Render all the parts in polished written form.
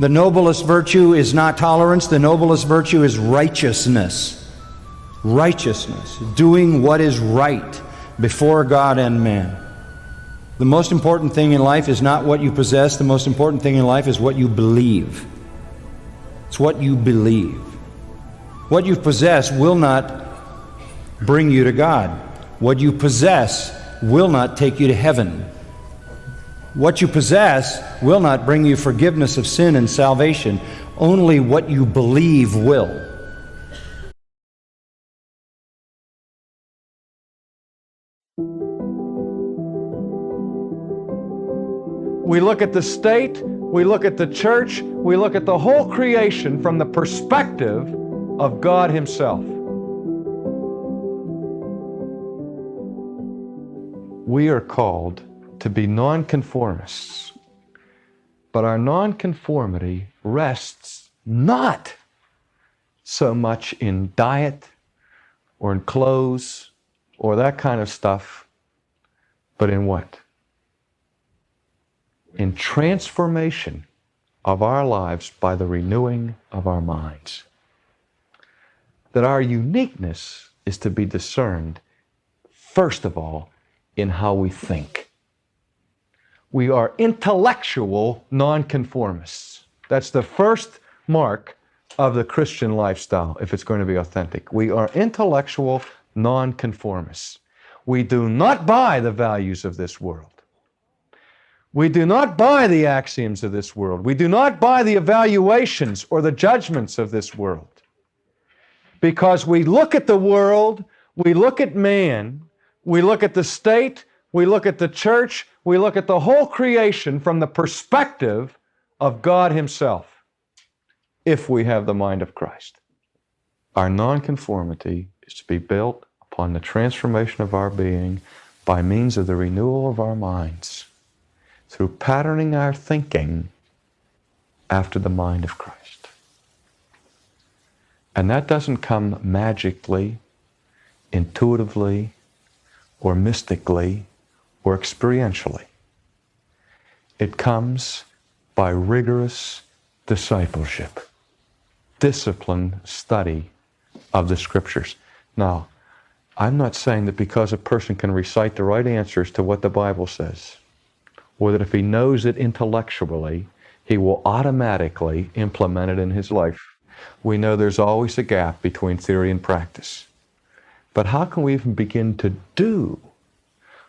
The noblest virtue is not tolerance. The noblest virtue is righteousness. Righteousness, doing what is right before God and man. The most important thing in life is not what you possess. The most important thing in life is what you believe. It's what you believe. What you possess will not bring you to God. What you possess will not take you to heaven. What you possess will not bring you forgiveness of sin and salvation. Only what you believe will. We look at the state, we look at the church, we look at the whole creation from the perspective of God Himself. We are called to be nonconformists, but our nonconformity rests not so much in diet or in clothes or that kind of stuff, but in what? In transformation of our lives by the renewing of our minds. That our uniqueness is to be discerned, first of all, in how we think. We are intellectual nonconformists. That's the first mark of the Christian lifestyle, if it's going to be authentic. We are intellectual nonconformists. We do not buy the values of this world. We do not buy the axioms of this world. We do not buy the evaluations or the judgments of this world. Because we look at the world, we look at man, we look at the state, we look at the church, we look at the whole creation from the perspective of God Himself, if we have the mind of Christ. Our nonconformity is to be built upon the transformation of our being by means of the renewal of our minds, through patterning our thinking after the mind of Christ. And that doesn't come magically, intuitively, or mystically, or experientially. It comes by rigorous discipleship, disciplined study of the Scriptures. Now, I'm not saying that because a person can recite the right answers to what the Bible says, or that if he knows it intellectually, he will automatically implement it in his life. We know there's always a gap between theory and practice. But how can we even begin to do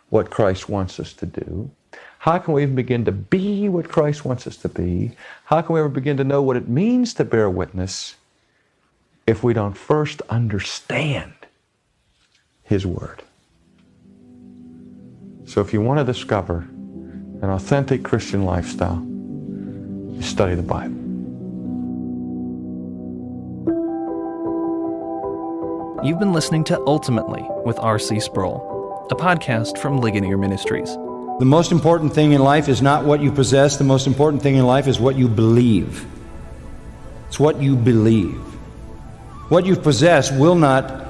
what Christ wants us to do? How can we even begin to be what Christ wants us to be? How can we ever begin to know what it means to bear witness if we don't first understand His Word? So if you want to discover an authentic Christian lifestyle, you study the Bible. You've been listening to Ultimately with R.C. Sproul, a podcast from Ligonier Ministries. The most important thing in life is not what you possess. The most important thing in life is what you believe. It's what you believe. What you possess will not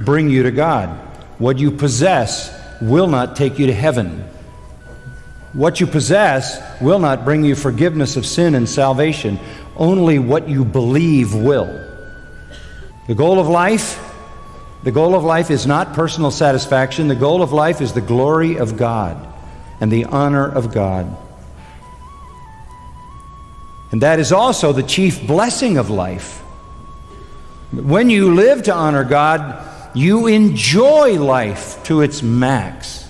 bring you to God. What you possess will not take you to heaven. What you possess will not bring you forgiveness of sin and salvation. Only what you believe will. The goal of life is not personal satisfaction. The goal of life is the glory of God and the honor of God. And that is also the chief blessing of life. When you live to honor God, you enjoy life to its max.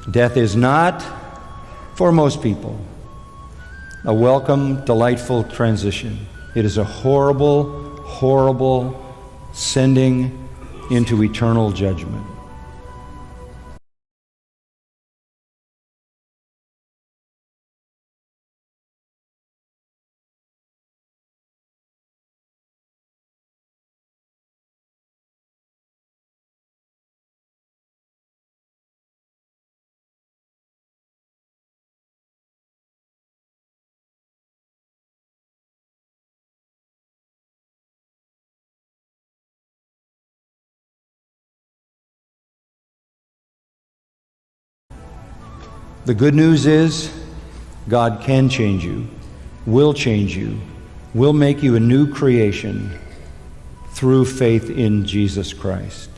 Death is not, for most people, a welcome, delightful transition. It is a horrible, horrible sending into eternal judgment. The good news is God can change you, will change you, will make you a new creation through faith in Jesus Christ.